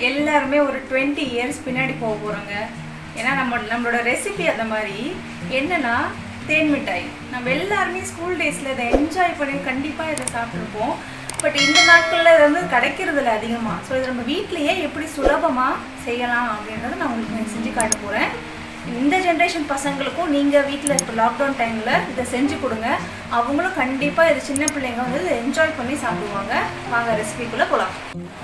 எல்லாருமே ஒரு 20 இயர்ஸ் பின்னாடி போக போகிறோங்க. ஏன்னா நம்மளோட ரெசிபி அந்த மாதிரி என்னென்னா தேன் மிட்டாய். நம்ம எல்லாருமே ஸ்கூல் டேஸில் இதை என்ஜாய் பண்ணி கண்டிப்பாக இதை சாப்பிட்ருப்போம். பட் இந்த நாட்களில் இது வந்து கிடைக்கிறதில்ல அதிகமாக. ஸோ இதை நம்ம வீட்லேயே எப்படி சுலபமாக செய்யலாம் அப்படின்றத நான் உங்களுக்கு செஞ்சு காட்ட போகிறேன். இந்த ஜென்ரேஷன் பசங்களுக்கும் நீங்கள் வீட்டில் இப்போ லாக்டவுன் டைமில் இதை செஞ்சு கொடுங்க. அவங்களும் கண்டிப்பாக இது சின்ன பிள்ளைங்க வந்து இதை என்ஜாய் பண்ணி சாப்பிடுவாங்க. வாங்க ரெசிபிக்குள்ளே போகலாம்.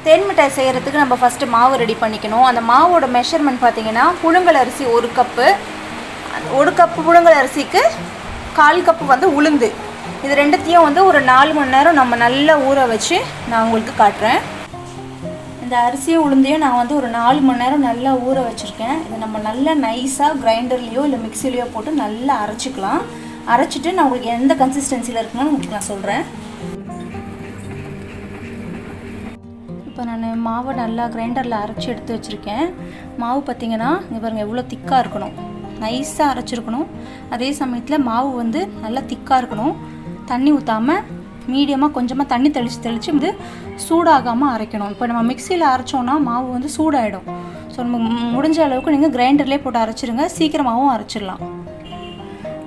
தேன் மிட்டாய் செய்கிறதுக்கு நம்ம ஃபஸ்ட்டு மாவு ரெடி பண்ணிக்கணும். அந்த மாவோட மெஷர்மெண்ட் பார்த்திங்கன்னா புழுங்கல் அரிசி 1 கப்பு, 1 கப்பு புழுங்கல் அரிசிக்கு 1/4 கப்பு வந்து உளுந்து. இது ரெண்டுத்தையும் வந்து ஒரு 4 மணி நேரம் நம்ம நல்லா ஊற வச்சு நான் உங்களுக்கு காட்டுறேன். இந்த அரிசியும் உளுந்தையும் நான் வந்து ஒரு 4 மணி நேரம் நல்லா ஊற வச்சுருக்கேன். இதை நம்ம நல்லா நைஸாக கிரைண்டர்லேயோ இல்லை மிக்சிலையோ போட்டு நல்லா அரைச்சிக்கலாம். அரைச்சிட்டு நான் உங்களுக்கு எந்த கன்சிஸ்டன்சியில் இருக்குன்னு உங்களுக்கு நான் சொல்கிறேன். இப்போ நான் மாவை நல்லா கிரைண்டரில் அரைச்சி எடுத்து வச்சுருக்கேன். மாவு பார்த்திங்கன்னா இங்கே பாருங்கள் எவ்வளோ திக்காக இருக்கணும், நைஸாக அரைச்சிருக்கணும். அதே சமயத்தில் மாவு வந்து நல்லா திக்காக இருக்கணும். தண்ணி ஊற்றாமல் மீடியமாக கொஞ்சமாக தண்ணி தெளித்து வந்து சூடாகாமல் அரைக்கணும். இப்போ நம்ம மிக்சியில் அரைச்சோன்னா மாவு வந்து சூடாகிடும். ஸோ நம்ம முடிஞ்ச அளவுக்கு நீங்கள் கிரைண்டர்லேயே போட்டு அரைச்சிருங்க, சீக்கிரமாகவும் அரைச்சிடலாம்.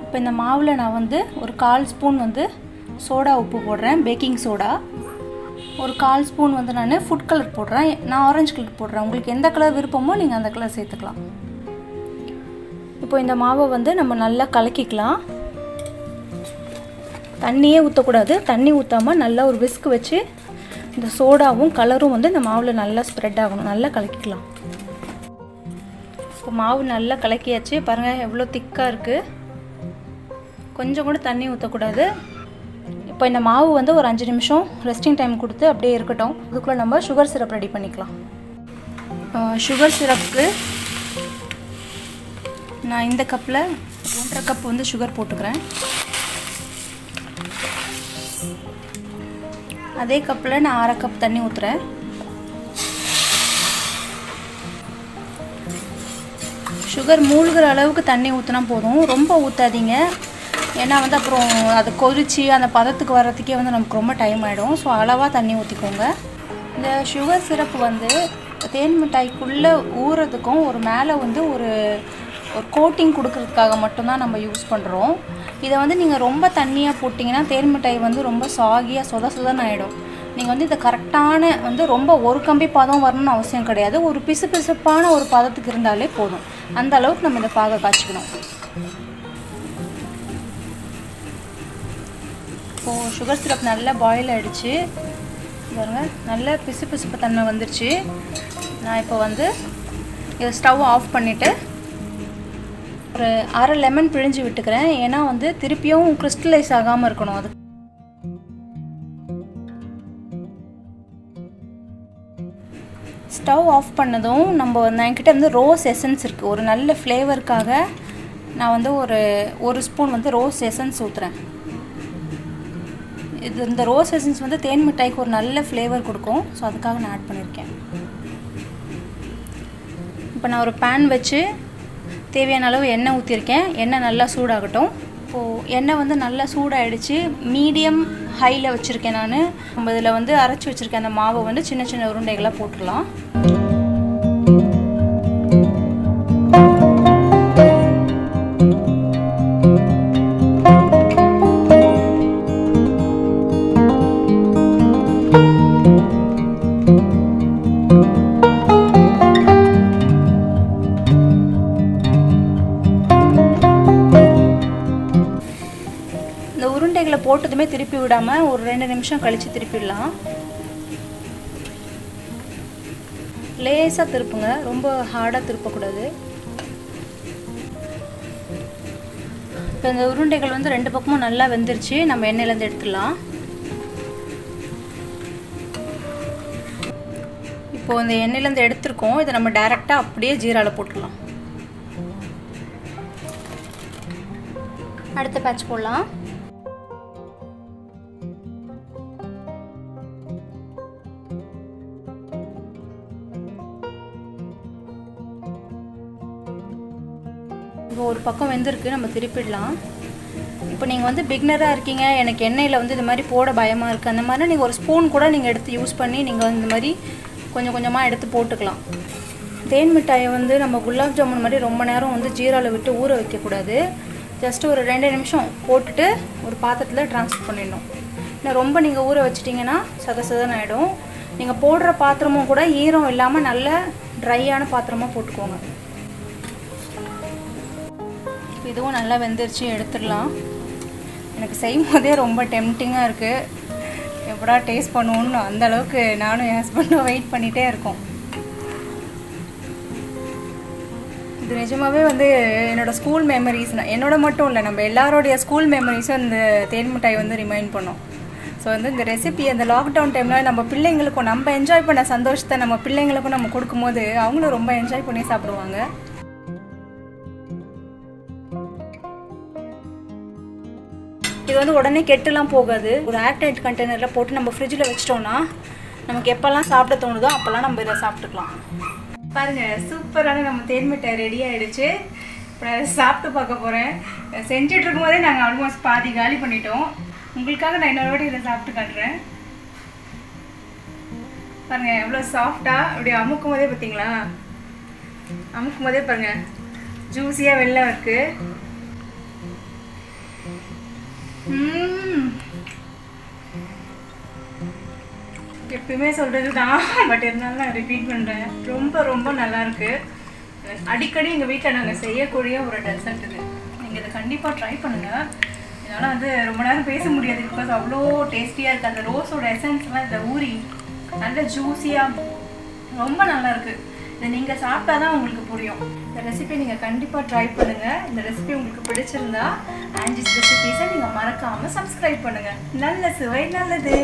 இப்போ இந்த மாவில் நான் வந்து ஒரு 1/4 ஸ்பூன் வந்து சோடா உப்பு போடுறேன், பேக்கிங் சோடா. ஒரு 1/4 ஸ்பூன் வந்து நான் ஃபுட் கலர் போடுறேன். நான் ஆரஞ்சு கலர் போடுறேன். உங்களுக்கு எந்த கலர் விருப்பமோ நீங்கள் அந்த கலர் சேர்த்துக்கலாம். இப்போ இந்த மாவை வந்து நம்ம நல்லா கலக்கிக்கலாம். தண்ணியே ஊற்றக்கூடாது. தண்ணி ஊற்றாமல் நல்லா ஒரு விஸ்க் வச்சு இந்த சோடாவும் கலரும் வந்து இந்த மாவில் நல்லா ஸ்ப்ரெட் ஆகணும். நல்லா கலக்கிக்கலாம். இப்போ மாவு நல்லா கலக்கியாச்சு. பாருங்கள் எவ்வளோ திக்காக இருக்குது. கொஞ்சம் கூட தண்ணி ஊற்றக்கூடாது. இப்போ இந்த மாவு வந்து ஒரு 5 நிமிஷம் ரெஸ்டிங் டைம் கொடுத்து அப்படியே இருக்கட்டும். அதுக்குள்ளே நம்ம சுகர் சிரப் ரெடி பண்ணிக்கலாம். சுகர் சிரப்புக்கு நான் இந்த கப்பில் 1.5 கப் வந்து சுகர் போட்டுக்கிறேன். அதே கப்பில் நான் 1/2 கப் தண்ணி ஊற்றுறேன். சுகர் மூழ்கிற அளவுக்கு தண்ணி ஊற்றினா போதும், ரொம்ப ஊற்றாதீங்க. ஏன்னா வந்து அப்புறம் அது கொதிச்சு அந்த பதத்துக்கு வர்றதுக்கே வந்து நமக்கு ரொம்ப டைம் ஆகிடும். ஸோ அளவாக தண்ணி ஊற்றிக்கோங்க. இந்த சுகர் சிரப்பு வந்து தேன் மிட்டாய்க்குள்ளே ஊறுறதுக்கும் ஒரு மேலே வந்து ஒரு கோட்டிங் கொடுக்கறதுக்காக மட்டும்தான் நம்ம யூஸ் பண்ணுறோம். இதை வந்து நீங்கள் ரொம்ப தண்ணியாக போட்டிங்கன்னா தேன் மிட்டாய் வந்து ரொம்ப சாகியாக சொதன்னு ஆகிடும். நீங்கள் வந்து இதை கரெக்டான வந்து ரொம்ப ஒரு கம்பி பதம் வரணும்னு அவசியம் கிடையாது. ஒரு பிசுப்பான ஒரு பதத்துக்கு இருந்தாலே போதும். அந்த அளவுக்கு நம்ம இதை பாக காய்ச்சிக்கணும். இப்போது சுகர் சிரப் நல்லா பாயில் ஆகிடுச்சு. பாருங்க நல்ல பிசுப்பு தன்மை வந்துருச்சு. நான் இப்போ வந்து இதை ஸ்டவ் ஆஃப் பண்ணிவிட்டு ஒரு 1/2 லெமன் பிழிஞ்சு விட்டுக்கிறேன். ஏன்னா வந்து திருப்பியும் கிறிஸ்டலைஸ் ஆகாமல் இருக்கணும். அது ஸ்டவ் ஆஃப் பண்ணதும் என்கிட்ட வந்து ரோஸ் எசன்ஸ் இருக்குது. ஒரு நல்ல ஃப்ளேவருக்காக நான் வந்து ஒரு ஸ்பூன் வந்து ரோஸ் எசன்ஸ் ஊற்றுறேன். இந்த ரோஸ் எசன்ஸ் வந்து தேன் மிட்டாய்க்கு ஒரு நல்ல ஃப்ளேவர் கொடுக்கும். ஸோ அதுக்காக நான் ஆட் பண்ணியிருக்கேன். இப்போ நான் ஒரு பேன் வச்சு தேவையான அளவு எண்ணெய் ஊற்றிருக்கேன். எண்ணெய் நல்லா சூடாகட்டும். இப்போது எண்ணெய் வந்து நல்லா சூடாகிடுச்சு. மீடியம் ஹையில் வச்சுருக்கேன் நான். நம்ம இதில் வந்து அரைச்சி வச்சுருக்கேன் அந்த மாவை வந்து சின்ன சின்ன உருண்டைகளாக போட்டுடலாம். உருண்டைகளை போட்டதுமே திருப்பி விடாமல் ஒரு 2 நிமிஷம் கழித்து திருப்பிடலாம். லேசாக திருப்புங்க, ரொம்ப ஹார்டாக திருப்பக்கூடாது. இப்போ இந்த உருண்டைகள் வந்து 2 பக்கமும் நல்லா வெந்துருச்சு. நம்ம எண்ணெயிலேருந்து எடுத்துடலாம். இப்போது இந்த எண்ணெயிலேருந்து எடுத்துருக்கோம். இதை நம்ம டைரெக்டாக அப்படியே ஜீராவில் போட்டுடலாம். அடுத்த பேட்ச் போடலாம். இப்போ ஒரு பக்கம் வெந்திருக்கு, நம்ம திருப்பிடலாம். இப்போ நீங்கள் வந்து பிகினராக இருக்கீங்க, எனக்கு எண்ணெயில் வந்து இது மாதிரி போட பயமாக இருக்குது, அந்த மாதிரி நீங்கள் ஒரு ஸ்பூன் கூட நீங்கள் எடுத்து யூஸ் பண்ணி நீங்கள் இந்த மாதிரி கொஞ்சம் கொஞ்சமாக எடுத்து போட்டுக்கலாம். தேன் மிட்டாயை வந்து நம்ம குலாப் ஜாமுன் மாதிரி ரொம்ப நேரம் வந்து ஜீராவில் விட்டு ஊற வைக்கக்கூடாது. ஜஸ்ட்டு ஒரு 2 நிமிஷம் போட்டுட்டு ஒரு பாத்திரத்தில் ட்ரான்ஸ்ஃபர் பண்ணிடணும். இன்னும் ரொம்ப நீங்கள் ஊற வச்சிட்டிங்கன்னா சதன்னு ஆகிடும். நீங்கள் போடுற பாத்திரமும் கூட ஈரம் இல்லாமல் நல்ல ட்ரையான பாத்திரமாக போட்டுக்கோங்க. இதுவும் நல்லா வெந்துருச்சு, எடுத்துடலாம். எனக்கு செய்யும் போதே ரொம்ப டெம்டிங்காக இருக்குது. எப்படா டேஸ்ட் பண்ணுவோன்னு அந்தளவுக்கு நானும் என் ஹஸ்பண்டும் வெயிட் பண்ணிகிட்டே இருக்கோம். இது நிஜமாகவே வந்து என்னோடய ஸ்கூல் மெமரிஸ், என்னோட மட்டும் இல்லை, நம்ம எல்லாரோடைய ஸ்கூல் மெமரிஸும் இந்த தேன் மிட்டாய் வந்து ரிமைண்ட் பண்ணோம். ஸோ வந்து இந்த ரெசிபி அந்த லாக்டவுன் டைமில் நம்ம பிள்ளைங்களுக்கும் நம்ம என்ஜாய் பண்ண சந்தோஷத்தை நம்ம பிள்ளைங்களுக்கும் நம்ம கொடுக்கும்போது அவங்களும் ரொம்ப என்ஜாய் பண்ணி சாப்பிடுவாங்க. இது வந்து உடனே கெட்டுலாம் போகாது. ஒரு ஏர்டைட் கண்டெய்னரில் போட்டு நம்ம ஃப்ரிட்ஜில் வச்சிட்டோம்னா நமக்கு எப்போல்லாம் சாப்பிட தோணுதோ அப்போல்லாம் நம்ம இதை சாப்பிட்டுக்கலாம். பாருங்கள், சூப்பரான நம்ம தேன் மிட்டாய் ரெடி ஆகிடுச்சு. இப்போ நான் சாப்பிட்டு பார்க்க போகிறேன். செஞ்சுட்டு இருக்கும்போதே நாங்கள் ஆல்மோஸ்ட் பாதி காலி பண்ணிட்டோம். உங்களுக்காக நான் இன்னொரு வாட்டி இதை சாப்பிட்டு காட்டுறேன். பாருங்கள் எவ்வளோ சாஃப்டாக அப்படி அமுக்கும் போதே பார்த்தீங்களா, அமுக்கும் போதே பாருங்கள் ஜூஸியாக வெள்ளை இருக்குது. எப்பயுமே சொல்கிறது தான், பட் இருந்தாலும் நான் ரிப்பீட் பண்ணுறேன். ரொம்ப ரொம்ப நல்லாயிருக்கு. அடிக்கடி எங்கள் வீட்டில் நாங்கள் செய்யக்கூடிய ஒரு டெசர்ட் இது. நீங்கள் இதை கண்டிப்பாக ட்ரை பண்ணுங்கள். என்னால் வந்து ரொம்ப நேரம் பேச முடியாது, பிகாஸ் அவ்வளோ டேஸ்டியாக இருக்குது. அந்த ரோஸோட எசன்ஸ்லாம் இந்த ஊறி நல்ல ஜூஸியாக ரொம்ப நல்லாயிருக்கு. இதை நீங்கள் சாப்பிட்டா தான் உங்களுக்கு புரியும். இந்த ரெசிபி நீங்கள் கண்டிப்பாக ட்ரை பண்ணுங்கள். இந்த ரெசிபி உங்களுக்கு பிடிச்சிருந்தா ஆன்ஜிஸ் ரெசிபீஸை நீங்கள் மறக்காமல் சப்ஸ்கிரைப் பண்ணுங்கள். நல்ல சுவை நல்லது.